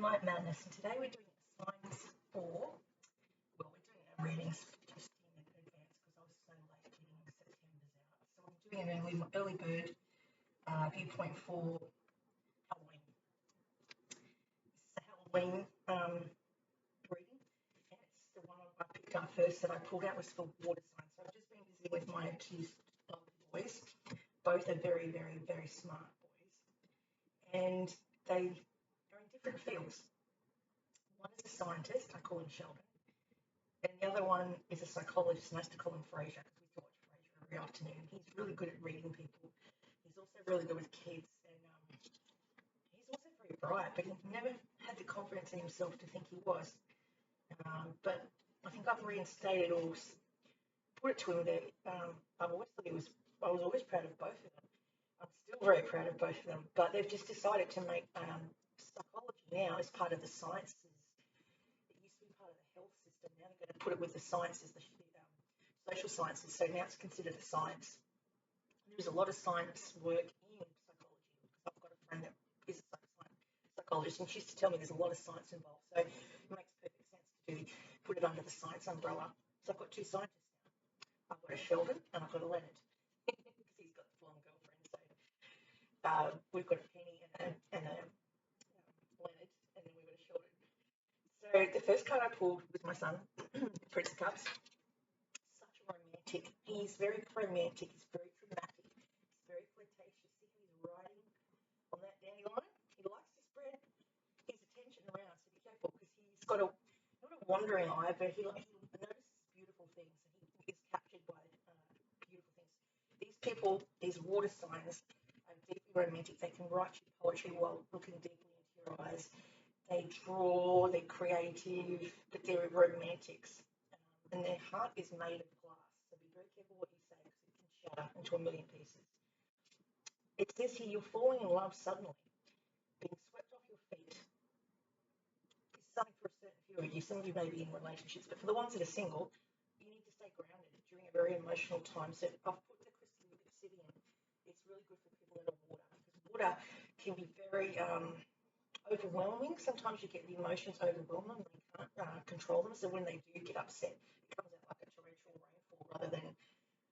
Moonlight Madness, and today we're doing a science four. Well, we're doing our readings just in advance because I was so late getting September's out. So I'm doing an early bird viewpoint for Halloween. It's a Halloween reading, and it's the one I picked up first that I pulled out was for water signs. So I've just been busy with my two boys. Both are very, very, very smart boys, and they are in different fields. One is a scientist, I call him Sheldon, and the other one is a psychologist, and I used to call him Fraser because we used to watch Fraser every afternoon. He's really good at reading people. He's also really good with kids, and he's also very bright, but he never had the confidence in himself to think he was. But I think I've reinstated or put it to him that I've always thought I was always proud of both of them. I'm still very proud of both of them, but they've just decided to make psychology now as part of the sciences. It used to be part of the health system. Now they're going to put it with the sciences, the social sciences. So now it's considered a science. There's a lot of science work in psychology because I've got a friend that is a psychologist, and she used to tell me there's a lot of science involved. So it makes perfect sense to put it under the science umbrella. So I've got two scientists now. I've got a Sheldon and I've got a Leonard because he's got the blonde girlfriend. So we've got a Penny and a Leonard, and then we've got a Sheldon. So the first card I pulled was my son, Prince of Cups. Such a romantic. He's very romantic. He's very dramatic. He's very flirtatious. See how he's riding on that dandelion? He likes to spread his attention around, so be careful because he's got not a wandering eye, but he notices beautiful things, and he is captured by beautiful things. These people, these water signs, are deeply romantic. They can write you poetry while looking deeply into your eyes. They draw, they're creative, but they're romantics. And their heart is made of glass. So be very careful what you say because it can shatter into a million pieces. It says here you're falling in love suddenly, being swept off your feet. It's something for a certain few of you. Some of you may be in relationships, but for the ones that are single, you need to stay grounded during a very emotional time. So I've put the crystal obsidian. It's really good for people that are water because water can be very overwhelming. Sometimes you get the emotions overwhelm them and you can't control them. So when they do get upset, it comes out like a torrential rainfall rather than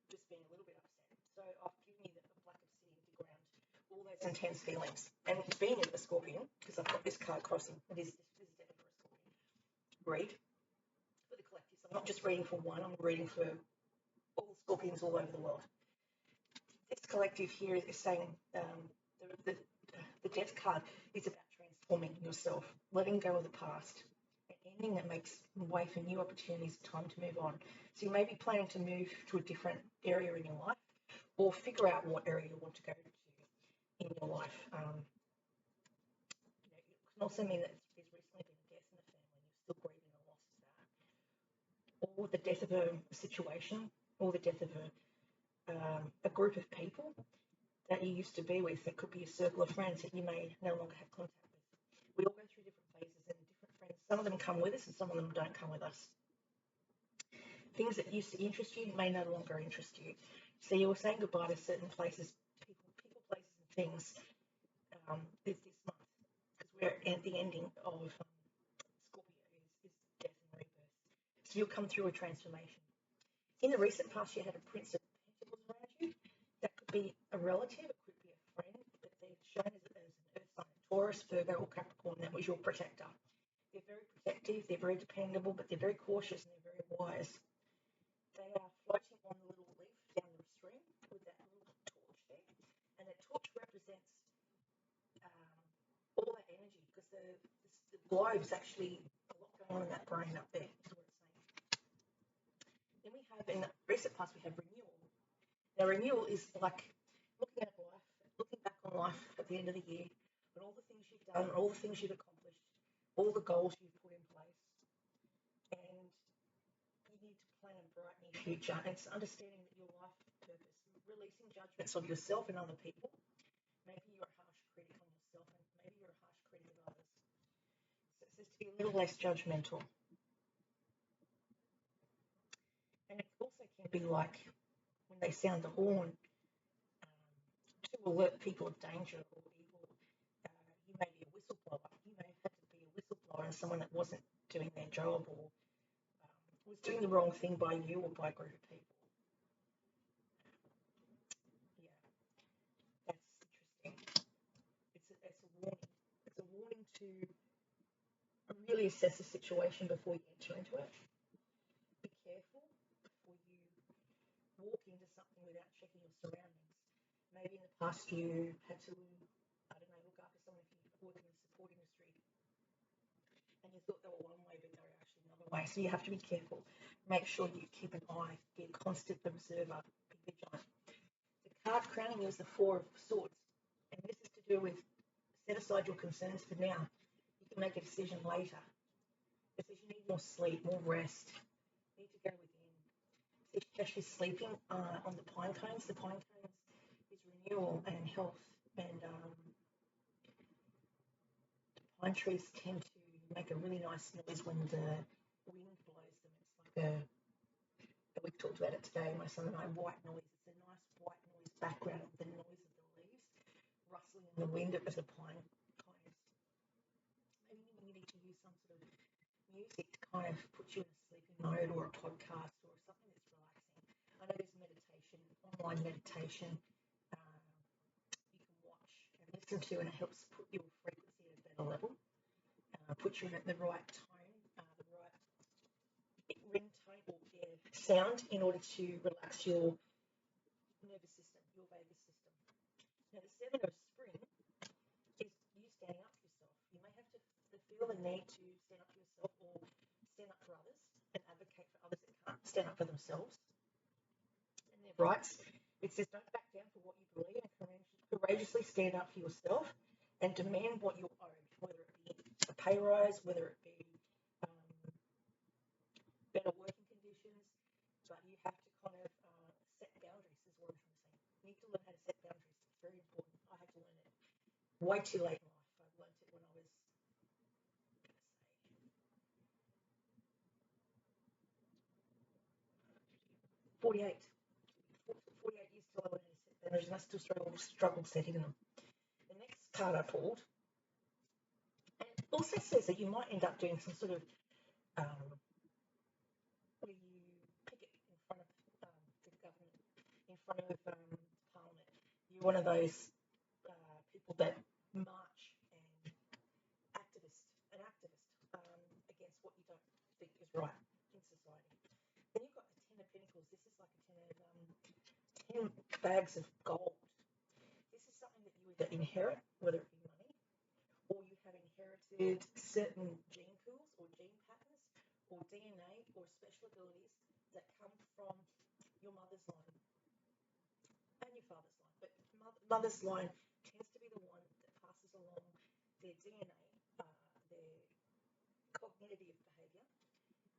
just being a little bit upset. So I've given you the black obsidian to ground all those intense feelings. And being a Scorpion, because I've got this card crossing, this is definitely for a Scorpion. Read for the collective. So I'm not just reading for one, I'm reading for all the Scorpions all over the world. This collective here is saying the death card is about transforming yourself, letting go of the past, an ending that makes way for new opportunities, time to move on. So you may be planning to move to a different area in your life or figure out what area you want to go to in your life. It can also mean that there's recently been a death in the family and you're still grieving the loss of that. Or the death of a situation, or the death of a group of people that you used to be with. It could be a circle of friends that you may no longer have contact with. We all go through different phases and different friends. Some of them come with us and some of them don't come with us. Things that used to interest you may no longer interest you. So you're saying goodbye to certain places, people, places and things this month because we're at the ending of Scorpio is death and rebirth. So you'll come through a transformation. In the recent past, you had a Prince of Pentacles around you. That could be a relative, it could be a friend, but they're shown as an earth sign, Taurus, Virgo, or Capricorn. That was your protector. They're very protective, they're very dependable, but they're very cautious and they're very wise. They are floating on the little leaf down the stream with that little torch there, and that torch represents all that energy because the globe's actually a lot going on in that brain up there. Is what it's saying. Then we have in the recent past we have renewal. Now renewal is like looking at life, looking back on life at the end of the year, and all the things you've done, all the things you've accomplished, all the goals you've put in place, and you need to plan a bright new future. And it's understanding that your life purpose, releasing judgments of yourself and other people. Maybe you're a harsh critic on yourself, and maybe you're a harsh critic of others. So it says to be a little less judgmental. And it also can be like when they sound the horn to alert people of danger or evil. You may be a whistleblower. You may have to be a someone that wasn't doing their job or was doing the wrong thing by you or by a group of people. Yeah, that's interesting. It's a warning. It's a warning to really assess the situation before you enter into it. Be careful before you walk into something without checking your surroundings. Maybe in the past you had to, I don't know, look after someone if you work in the support industry and you thought they were one way, but they were actually another way. So you have to be careful. Make sure you keep an eye, be a constant observer, be vigilant. The card crowning is the Four of Swords, and this is to do with set aside your concerns for now. You can make a decision later. It says you need more sleep, more rest. You need to go within. It says she's sleeping on the pine cones. The pine cones is renewal and health, and pine trees tend to make a really nice noise when the wind blows them. It's like we talked about it today, my son and I, white noise. It's a nice white noise background of the noise of the leaves rustling in the wind as the pine cones. Maybe you need to use some sort of music to kind of put you in a sleeping mode, or a podcast or something that's relaxing. I know there's meditation, online meditation you can watch and listen to, and it helps put your frequency at a better level, put you in the right tone, the right ringtone or sound in order to relax your nervous system, your vagus system. Now, the Seven of Spring is you standing up for yourself. You may have to feel the need to stand up for yourself or stand up for others and advocate for others that can't stand up for themselves and their rights. It says don't back down for what you believe and courageously stand up for yourself and demand what you're owed, whether it be a pay rise, whether it be better working conditions, but you have to kind of set boundaries is what I'm trying to say. You need to learn how to set boundaries. It's very important. I had to learn it way too late in life. I learned it when I was, 48. 48 years till I learned how to set boundaries, and I still struggle setting them. The next card I pulled, and it also says that you might end up doing some sort of where you picket in front of the government, in front of Parliament. You're one of those people that march and an activist against what you don't think is right in society. Then you've got the Ten of Pentacles. This is like a 10 bags of gold. This is something that you either inherit, whether it be money, or you have inherited certain gene pools or gene patterns or DNA or special abilities that come from your mother's line and your father's line. But mother's line tends to be the one that passes along their DNA, their cognitive behaviour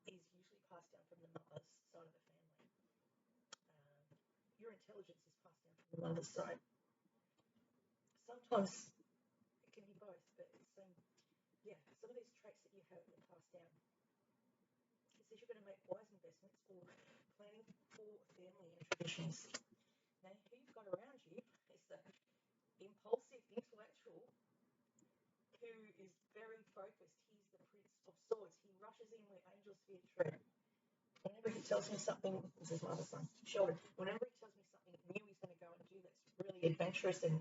is usually passed down from the mother's side of the family. Your intelligence is passed down from the mother's side. Sometimes it can be both, but some of these traits that you have are passed down. It says you're going to make wise investments or planning for family and traditions. Now, who you've got around you is the impulsive intellectual who is very focused. He's the Prince of Swords. He rushes in where angels fear tread. Whenever he tells me something, this is my other son, Sheldon, whenever he tells me something new he's going to go and do that's really adventurous and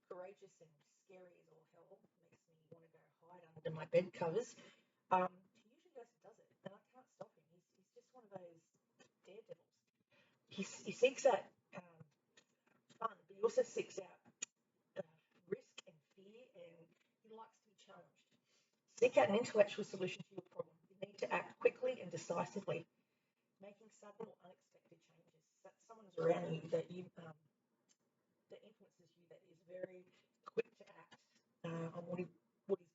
courageous and scary as all hell, makes me want to go hide under my bed covers, he usually goes and does it, and I can't stop him. He's just one of those daredevils. He seeks out fun, but he also seeks out risk and fear, and he likes to be challenged. Seek out an intellectual solution to your problem. You need to act quickly and decisively, making sudden or unexpected changes. That's someone's around you that influences you, that is very quick to act on what his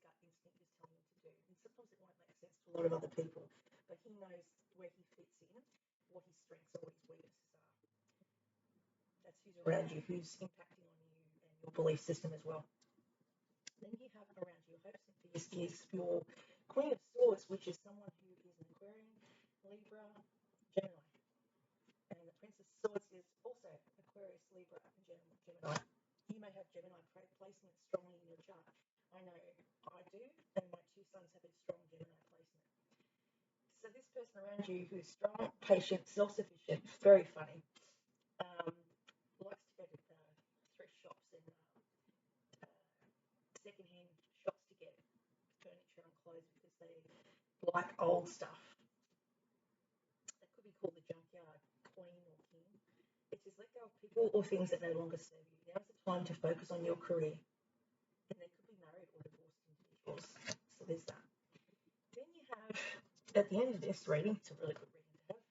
gut instinct is telling him to do. And sometimes it won't make sense to a lot of other people, but he knows where he fits in, what his strengths or what his weaknesses are. That's who's around you, who's impacting on you and your belief system as well. Then you have around you hopes and fears is your Queen of Swords, which is someone who is an Aquarian, Libra, Gemini. And the Prince of Swords is also Aquarius, Libra, and Gemini. You may have Gemini placement strongly in your chart. I know I do, and my two sons have a strong Gemini person around you who's strong, patient, self-sufficient, very funny, likes to go to thrift shops and second-hand shops to get furniture and clothes because they like old stuff. That could be called the junkyard queen or king. It says let go of people or things that no longer serve you. Now's the time to focus on your career. And they could be married or divorced individuals. So there's that. Then you have, at the end of this reading, it's a really good reading to have,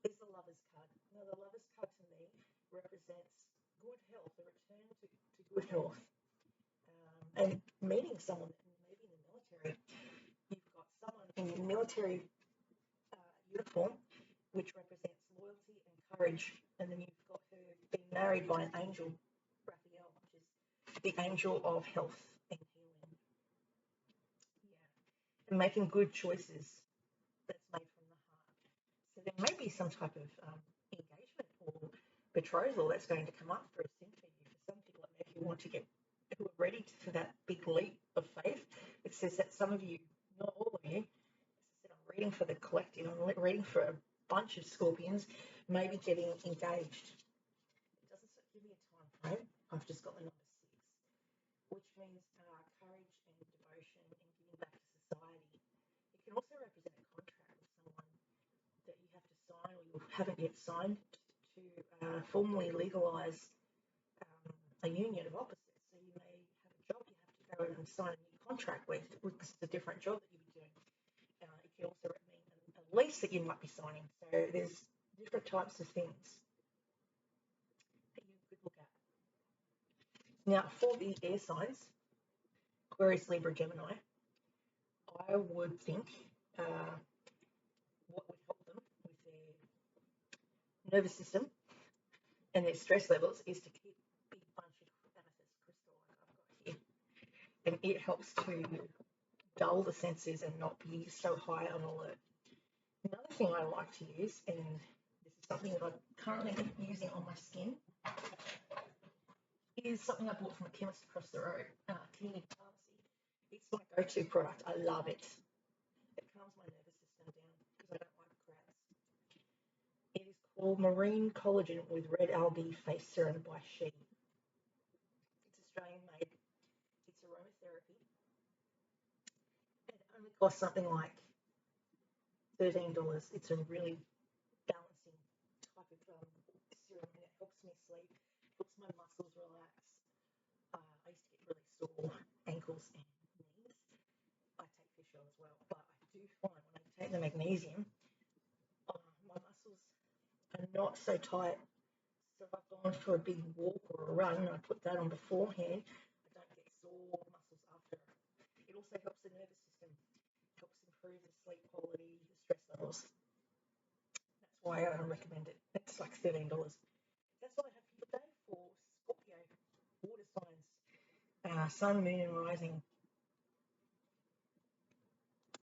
is the Lover's card. Now, the Lover's card to me represents good health, a return to good health. And meeting someone maybe in the military, you've got someone in your military uniform, which represents loyalty and courage, and then you've got her being married by an angel, Raphael, which is the angel of health and healing. Yeah, and making good choices that's made from the heart. So there may be some type of engagement or betrothal that's going to come up very soon for you. For some people, it may want to get who are ready for that big leap of faith. It says that some of you, not all of you, as I said, I'm reading for the collective, I'm reading for a bunch of Scorpions, maybe getting engaged. It doesn't give me a time frame. I've just got the number 6, which means courage and devotion and giving back to society. It can also represent a contract with someone that you have to sign or you haven't yet signed to formally legalise a union of opposites. So you may have a job you have to go and sign a new contract with because it's a different job that you'll be doing. It can also mean a lease that you might be signing. So there's different types of things that you could look at. Now, for the air signs, Aquarius, Libra, Gemini, I would think what would help them with their nervous system and their stress levels is to keep a big bunch of amethyst crystal like I've got here. And it helps to dull the senses and not be so high on alert. Another thing I like to use, and this is something that I'm currently using on my skin, is something I bought from a chemist across the road, Community Pharmacy. It's my go-to product. I love it. It calms my nervous system down because I don't like crowds. It is called Marine Collagen with Red Algae Face Serum by She. It's Australian made. It's aromatherapy. And it only costs something like $13. It's a really balancing type of serum, and it helps me sleep, helps my muscles relax. I used to get really sore ankles and knees. I take fish oil as well, but I do find when I take the magnesium, my muscles are not so tight. So if I've gone for a big walk or a run and I put that on beforehand, I don't get sore muscles after. It also helps the nervous system, helps improve the sleep quality, the stress levels. That's why I recommend it. It's like $13. That's all I have for today for Scorpio, water signs, sun, moon, and rising.